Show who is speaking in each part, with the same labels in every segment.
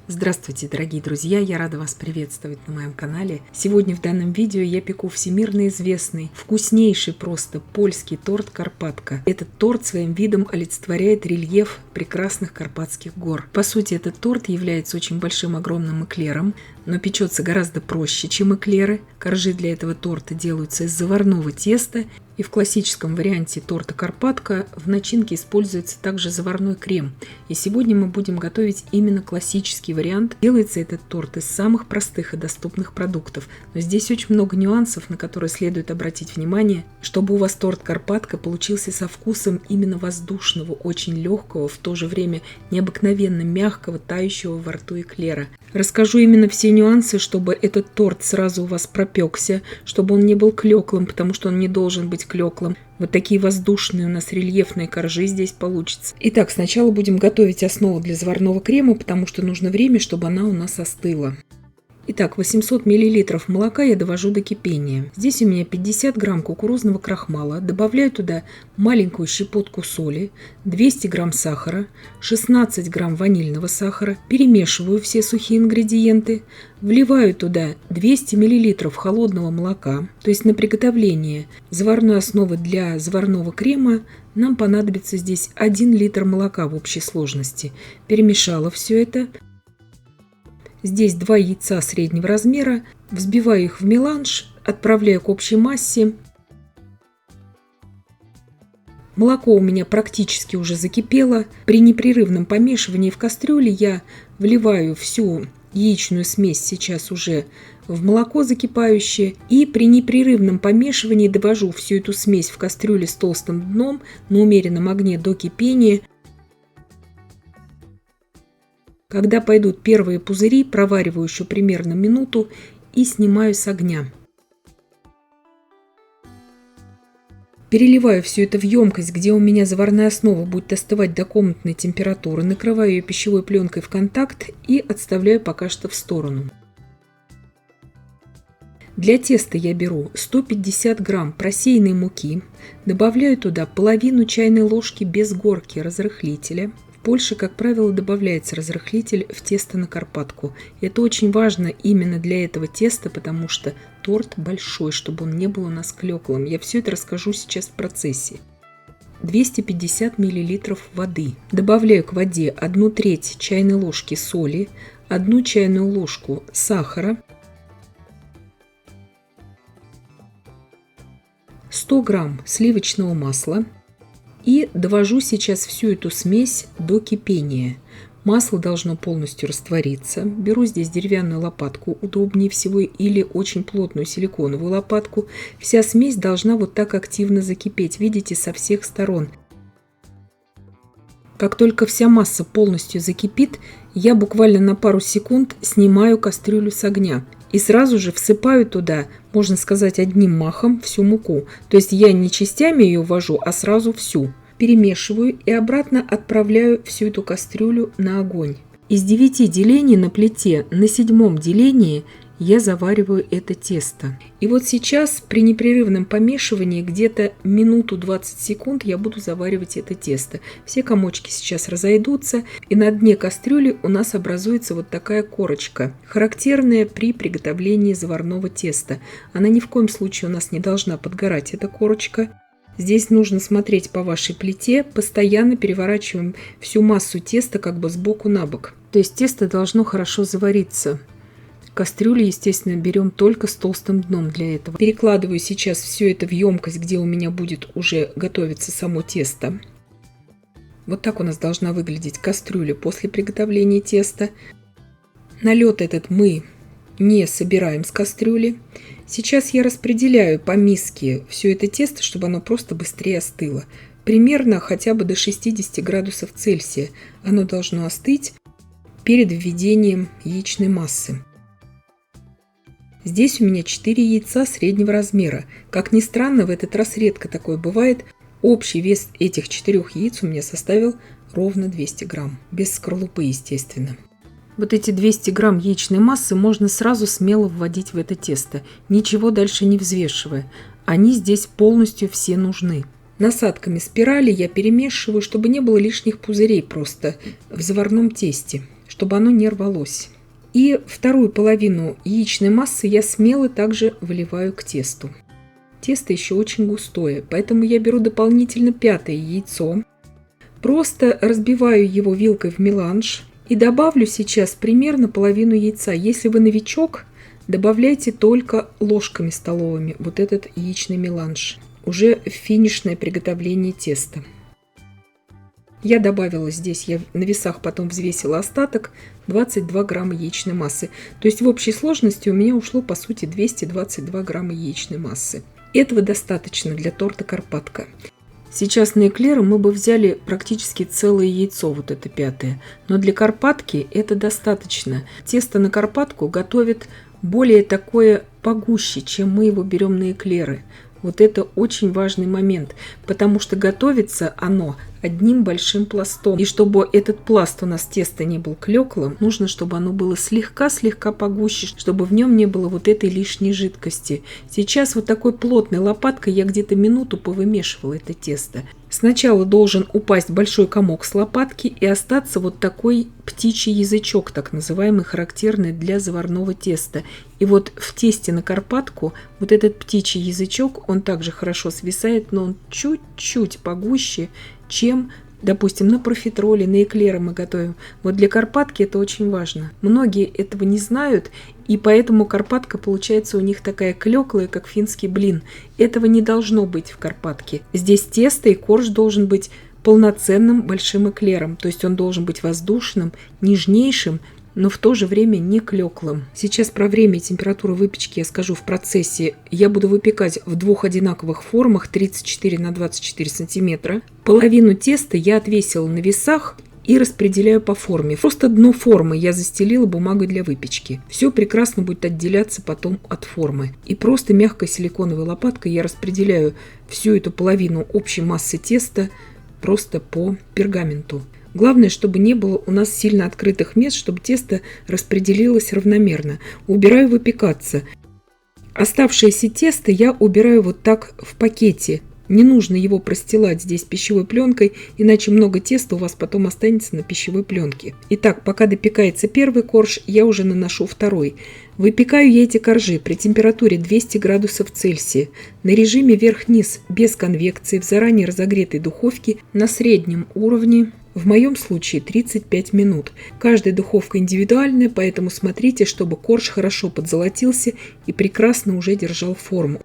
Speaker 1: Здравствуйте, дорогие друзья! Я рада вас приветствовать на моем канале. Сегодня в данном видео я пеку всемирно известный, вкуснейший просто польский торт Карпатка. Этот торт своим видом олицетворяет рельеф прекрасных Карпатских гор. По сути, этот торт является очень большим, огромным эклером, но печется гораздо проще, чем эклеры. Коржи для этого торта делаются из заварного теста, и в классическом варианте торта Карпатка в начинке используется также заварной крем. И сегодня мы будем готовить именно классический вариант. Делается этот торт из самых простых и доступных продуктов. Но здесь очень много нюансов, на которые следует обратить внимание, чтобы у вас торт Карпатка получился со вкусом именно воздушного, очень легкого, в то же время необыкновенно мягкого, тающего во рту эклера. Расскажу именно все нюансы, чтобы этот торт сразу у вас пропекся, чтобы он не был клеклым, потому что он не должен быть клеклым. Вот такие воздушные у нас рельефные коржи здесь получится. Итак, сначала будем готовить основу для заварного крема, потому что нужно время, чтобы она у нас остыла. Итак, 800 мл молока я довожу до кипения. Здесь у меня 50 грамм кукурузного крахмала. Добавляю туда маленькую щепотку соли, 200 грамм сахара, 16 грамм ванильного сахара. Перемешиваю все сухие ингредиенты. Вливаю туда 200 мл холодного молока. То есть на приготовление заварной основы для заварного крема нам понадобится здесь 1 литр молока в общей сложности. Перемешала все это. Здесь 2 яйца среднего размера, взбиваю их в меланж, отправляю к общей массе. Молоко у меня практически уже закипело. При непрерывном помешивании в кастрюле я вливаю всю яичную смесь сейчас уже в молоко закипающее. И при непрерывном помешивании довожу всю эту смесь в кастрюле с толстым дном на умеренном огне до кипения. Когда пойдут первые пузыри, провариваю еще примерно минуту и снимаю с огня. Переливаю все это в емкость, где у меня заварная основа будет остывать до комнатной температуры. Накрываю ее пищевой пленкой в контакт и отставляю пока что в сторону. Для теста я беру 150 грамм просеянной муки, добавляю туда половину чайной ложки без горки разрыхлителя. В Польше, как правило, добавляется разрыхлитель в тесто на Карпатку. Это очень важно именно для этого теста, потому что торт большой, чтобы он не был у нас клеклым. Я все это расскажу сейчас в процессе. 250 мл воды. Добавляю к воде 1/3 чайной ложки соли, 1 чайную ложку сахара, 100 грамм сливочного масла. И довожу сейчас всю эту смесь до кипения. Масло должно полностью раствориться. Беру здесь деревянную лопатку, удобнее всего, или очень плотную силиконовую лопатку. Вся смесь должна вот так активно закипеть, видите, со всех сторон. Как только вся масса полностью закипит, я буквально на пару секунд снимаю кастрюлю с огня. И сразу же всыпаю туда, можно сказать, одним махом всю муку. То есть я не частями ее ввожу, а сразу всю. Перемешиваю и обратно отправляю всю эту кастрюлю на огонь. Из 9 делений на плите на 7-м делении я завариваю это тесто. И вот сейчас при непрерывном помешивании где-то минуту 20 секунд я буду заваривать это тесто. Все комочки сейчас разойдутся, и на дне кастрюли у нас образуется вот такая корочка, характерная при приготовлении заварного теста. Она ни в коем случае у нас не должна подгорать, эта корочка. Здесь нужно смотреть по вашей плите, постоянно переворачиваем всю массу теста как бы сбоку на бок. То есть тесто должно хорошо завариться. Кастрюлю, естественно, берем только с толстым дном для этого. Перекладываю сейчас все это в емкость, где у меня будет уже готовиться само тесто. Вот так у нас должна выглядеть кастрюля после приготовления теста. Налет этот мы не собираем с кастрюли. Сейчас я распределяю по миске все это тесто, чтобы оно просто быстрее остыло. Примерно хотя бы до 60 градусов Цельсия оно должно остыть перед введением яичной массы. Здесь у меня 4 яйца среднего размера. Как ни странно, в этот раз редко такое бывает. Общий вес этих 4 яиц у меня составил ровно 200 грамм. Без скорлупы, естественно. Вот эти 200 грамм яичной массы можно сразу смело вводить в это тесто, ничего дальше не взвешивая. Они здесь полностью все нужны. Насадками спирали я перемешиваю, чтобы не было лишних пузырей просто в заварном тесте. чтобы оно не рвалось. И вторую половину яичной массы я смело также выливаю к тесту. Тесто еще очень густое, поэтому я беру дополнительно 5-е яйцо. Просто разбиваю его вилкой в меланж и добавлю сейчас примерно половину яйца. Если вы новичок, добавляйте только ложками столовыми вот этот яичный меланж. Уже финишное приготовление теста. Я добавила здесь, я на весах потом взвесила остаток, 22 грамма яичной массы. То есть в общей сложности у меня ушло по сути 222 грамма яичной массы. Этого достаточно для торта Карпатка. Сейчас на эклеры мы бы взяли практически целое яйцо, вот это 5-е. Но для Карпатки это достаточно. Тесто на Карпатку готовит более такое погуще, чем мы его берем на эклеры. Вот это очень важный момент, потому что готовится оно одним большим пластом. И чтобы этот пласт у нас теста не был клеклым, нужно, чтобы оно было слегка-слегка погуще, чтобы в нем не было вот этой лишней жидкости. Сейчас вот такой плотной лопаткой я где-то минуту повымешивала это тесто. Сначала должен упасть большой комок с лопатки и остаться вот такой птичий язычок, так называемый, характерный для заварного теста. И вот в тесте на Карпатку вот этот птичий язычок, он также хорошо свисает, но он чуть-чуть погуще, чем, допустим, на профитроле, на эклеры мы готовим. Вот для Карпатки это очень важно. Многие этого не знают, и поэтому Карпатка получается у них такая клеклая, как финский блин. Этого не должно быть в Карпатке. Здесь тесто и корж должен быть полноценным большим эклером. То есть он должен быть воздушным, нежнейшим, но в то же время не клеклым. Сейчас про время и температуру выпечки я скажу в процессе. Я буду выпекать в двух одинаковых формах 34 на 24 сантиметра. Половину теста я отвесила на весах и распределяю по форме. Просто дно формы я застелила бумагой для выпечки. Все прекрасно будет отделяться потом от формы. И просто мягкой силиконовой лопаткой я распределяю всю эту половину общей массы теста просто по пергаменту. Главное, чтобы не было у нас сильно открытых мест, чтобы тесто распределилось равномерно. Убираю выпекаться. Оставшееся тесто я убираю вот так в пакете. Не нужно его простилать здесь пищевой пленкой, иначе много теста у вас потом останется на пищевой пленке. Итак, пока допекается первый корж, я уже наношу второй. Выпекаю я эти коржи при температуре 200 градусов Цельсия на режиме вверх-вниз без конвекции в заранее разогретой духовке на среднем уровне. В моем случае 35 минут. Каждая духовка индивидуальная, поэтому смотрите, чтобы корж хорошо подзолотился и прекрасно уже держал форму.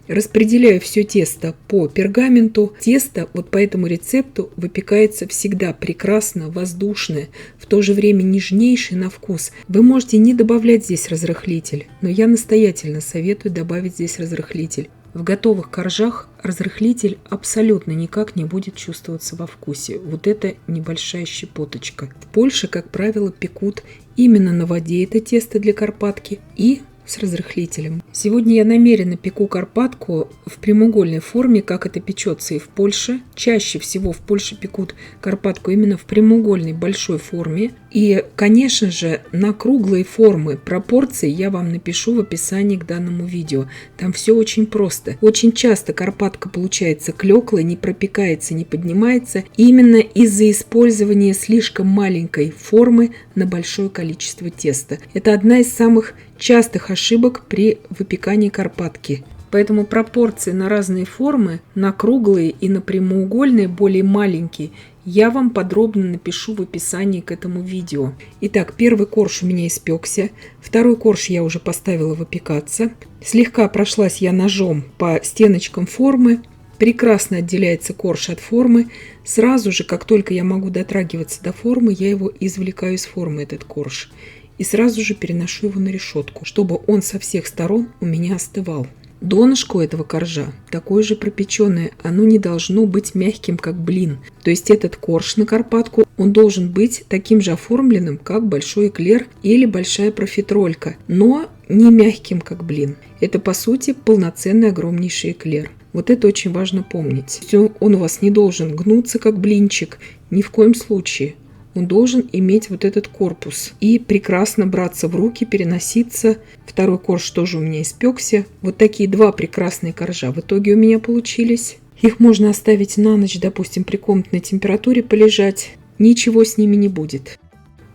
Speaker 1: Распределяю все тесто по пергаменту. Тесто вот по этому рецепту выпекается всегда прекрасно, воздушное, в то же время нежнейшее на вкус. Вы можете не добавлять здесь разрыхлитель, но я настоятельно советую добавить здесь разрыхлитель. В готовых коржах разрыхлитель абсолютно никак не будет чувствоваться во вкусе. Вот это небольшая щепоточка. В Польше, как правило, пекут именно на воде это тесто для Карпатки и с разрыхлителем. Сегодня я намеренно пеку Карпатку в прямоугольной форме, как это печется и в Польше. Чаще всего в Польше пекут Карпатку именно в прямоугольной большой форме. И, конечно же, на круглые формы пропорции я вам напишу в описании к данному видео. Там все очень просто. Очень часто Карпатка получается клеклой, не пропекается, не поднимается именно из-за использования слишком маленькой формы на большое количество теста. Это одна из самых частых ошибок при выпекании Карпатки. Поэтому пропорции на разные формы, на круглые и на прямоугольные, более маленькие, я вам подробно напишу в описании к этому видео. Итак, первый корж у меня испекся, второй корж я уже поставила выпекаться. Слегка прошлась я ножом по стеночкам формы. Прекрасно отделяется корж от формы. Сразу же, как только я могу дотрагиваться до формы, я его извлекаю из формы, этот корж. И сразу же переношу его на решетку, чтобы он со всех сторон у меня остывал. Донышко у этого коржа такое же пропеченное, оно не должно быть мягким, как блин. То есть этот корж на Карпатку, он должен быть таким же оформленным, как большой эклер или большая профитролька, но не мягким, как блин. Это, по сути, полноценный огромнейший эклер. Вот это очень важно помнить. Он у вас не должен гнуться, как блинчик, ни в коем случае. Он должен иметь вот этот корпус и прекрасно браться в руки, переноситься. Второй корж тоже у меня испекся. Вот такие два прекрасные коржа в итоге у меня получились. Их можно оставить на ночь, допустим, при комнатной температуре полежать. Ничего с ними не будет.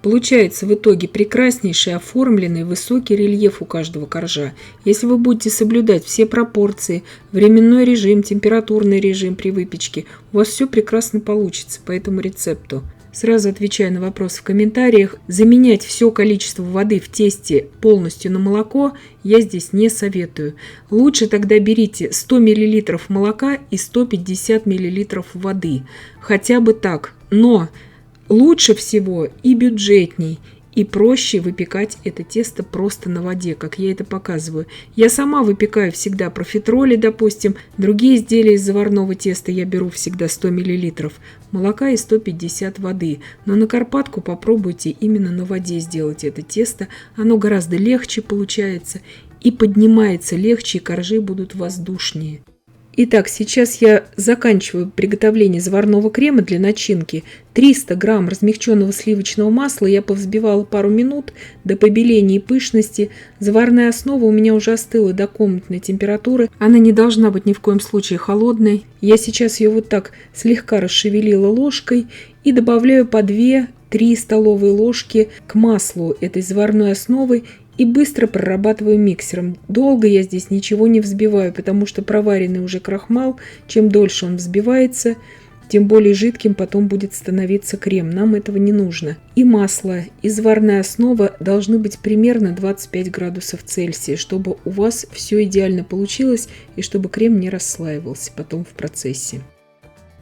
Speaker 1: Получается в итоге прекраснейший оформленный высокий рельеф у каждого коржа. Если вы будете соблюдать все пропорции, временной режим, температурный режим при выпечке, у вас все прекрасно получится по этому рецепту. Сразу отвечаю на вопрос в комментариях. Заменять все количество воды в тесте полностью на молоко я здесь не советую. Лучше тогда берите 100 мл молока и 150 мл воды. Хотя бы так. Но лучше всего и бюджетней, и проще выпекать это тесто просто на воде, как я это показываю. Я сама выпекаю всегда профитроли, допустим. Другие изделия из заварного теста я беру всегда 100 мл молока и 150 воды. Но на Карпатку попробуйте именно на воде сделать это тесто. Оно гораздо легче получается и поднимается легче, и коржи будут воздушнее. Итак, сейчас я заканчиваю приготовление заварного крема для начинки. 300 грамм размягченного сливочного масла я повзбивала пару минут до побеления и пышности. Заварная основа у меня уже остыла до комнатной температуры. Она не должна быть ни в коем случае холодной. Я сейчас ее вот так слегка расшевелила ложкой и добавляю по 2-3 столовые ложки к маслу этой заварной основы. И быстро прорабатываю миксером. Долго я здесь ничего не взбиваю, потому что проваренный уже крахмал, чем дольше он взбивается, тем более жидким потом будет становиться крем. Нам этого не нужно. И масло, и заварная основа должны быть примерно 25 градусов Цельсия, чтобы у вас все идеально получилось и чтобы крем не расслаивался потом в процессе.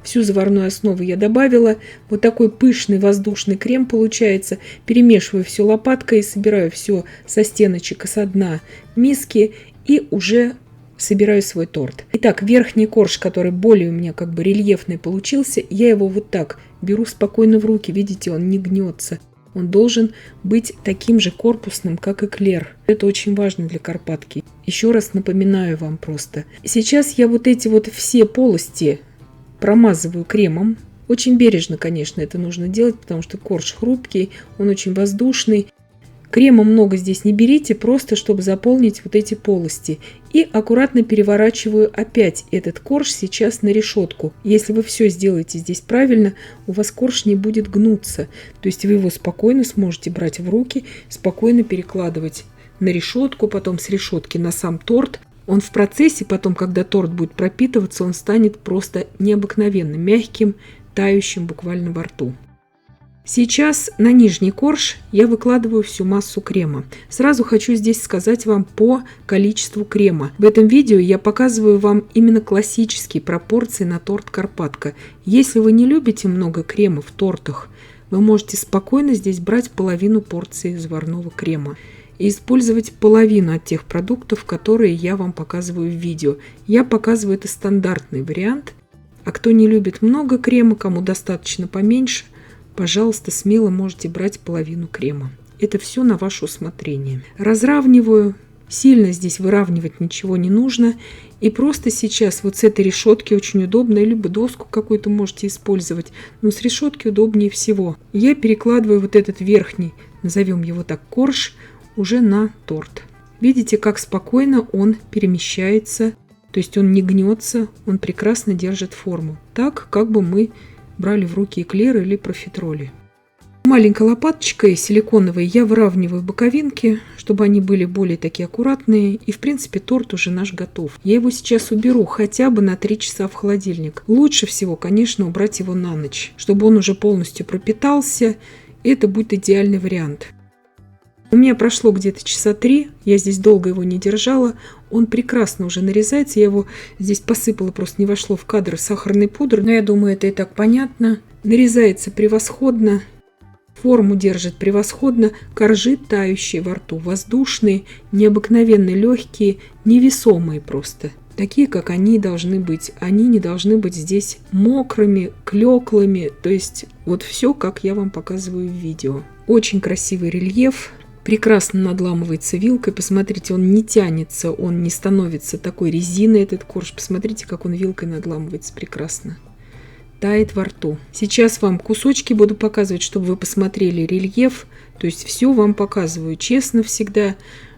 Speaker 1: Всю заварную основу я добавила. Вот такой пышный воздушный крем получается. Перемешиваю все лопаткой, собираю все со стеночек и со дна миски и уже собираю свой торт. Итак, верхний корж, который более у меня как бы рельефный получился, я его вот так беру спокойно в руки. Видите, он не гнется. Он должен быть таким же корпусным, как эклер. Это очень важно для Карпатки. Еще раз напоминаю вам просто. Сейчас я вот эти вот все полости промазываю кремом. Очень бережно, конечно, это нужно делать, потому что корж хрупкий, он очень воздушный. Крема много здесь не берите, просто чтобы заполнить вот эти полости. И аккуратно переворачиваю опять этот корж сейчас на решетку. Если вы все сделаете здесь правильно, у вас корж не будет гнуться. То есть вы его спокойно сможете брать в руки, спокойно перекладывать на решетку, потом с решетки на сам торт. Он в процессе, потом, когда торт будет пропитываться, он станет просто необыкновенно мягким, тающим буквально во рту. Сейчас на нижний корж я выкладываю всю массу крема. Сразу хочу здесь сказать вам по количеству крема. В этом видео я показываю вам именно классические пропорции на торт Карпатка. Если вы не любите много крема в тортах, вы можете спокойно здесь брать половину порции заварного крема и использовать половину от тех продуктов, которые я вам показываю в видео. Я показываю это стандартный вариант. А кто не любит много крема, кому достаточно поменьше, пожалуйста, смело можете брать половину крема. Это все на ваше усмотрение. Разравниваю. Сильно здесь выравнивать ничего не нужно. И просто сейчас вот с этой решетки очень удобно, либо доску какую-то можете использовать, но с решетки удобнее всего. Я перекладываю вот этот верхний, назовем его так, корж, уже на торт. Видите, как спокойно он перемещается, то есть он не гнется, он прекрасно держит форму. Так, как бы мы брали в руки эклеры или профитроли. Маленькой лопаточкой силиконовой я выравниваю боковинки, чтобы они были более такие аккуратные. И в принципе торт уже наш готов. Я его сейчас уберу хотя бы на 3 часа в холодильник. Лучше всего, конечно, убрать его на ночь, чтобы он уже полностью пропитался. Это будет идеальный вариант. У меня прошло где-то часа 3, я здесь долго его не держала, он прекрасно уже нарезается, я его здесь посыпала, просто не вошло в кадр сахарной пудры, но я думаю, это и так понятно. Нарезается превосходно, форму держит превосходно, коржи тающие во рту, воздушные, необыкновенно легкие, невесомые просто. Такие, как они должны быть. Они не должны быть здесь мокрыми, клеклыми, то есть вот все, как я вам показываю в видео. Очень красивый рельеф. Прекрасно надламывается вилкой. Посмотрите, он не тянется, он не становится такой резиной, этот корж. Посмотрите, как он вилкой надламывается прекрасно. Тает во рту. Сейчас вам кусочки буду показывать, чтобы вы посмотрели рельеф. То есть все вам показываю честно всегда,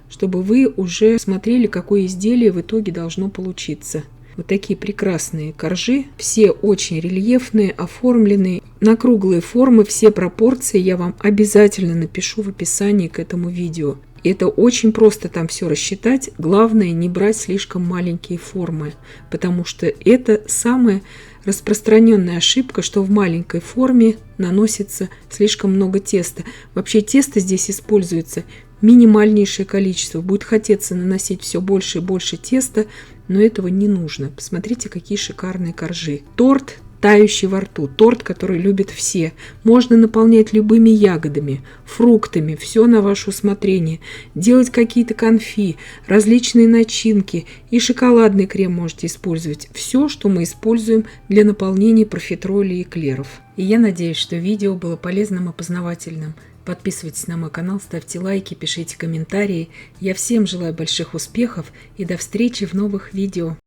Speaker 1: чтобы вы уже смотрели, какое изделие в итоге должно получиться. Вот такие прекрасные коржи, все очень рельефные, оформленные, на круглые формы, все пропорции я вам обязательно напишу в описании к этому видео. Это очень просто там все рассчитать, главное не брать слишком маленькие формы, потому что это самая распространенная ошибка, что в маленькой форме наносится слишком много теста. Вообще тесто здесь используется минимальнейшее количество. Будет хотеться наносить все больше и больше теста, но этого не нужно. Посмотрите, какие шикарные коржи. Торт тающий во рту, торт, который любят все. Можно наполнять любыми ягодами, фруктами, все на ваше усмотрение. Делать какие-то конфи, различные начинки и шоколадный крем можете использовать. Все, что мы используем для наполнения профитролей и эклеров. И я надеюсь, что видео было полезным и познавательным. Подписывайтесь на мой канал, ставьте лайки, пишите комментарии. Я всем желаю больших успехов и до встречи в новых видео.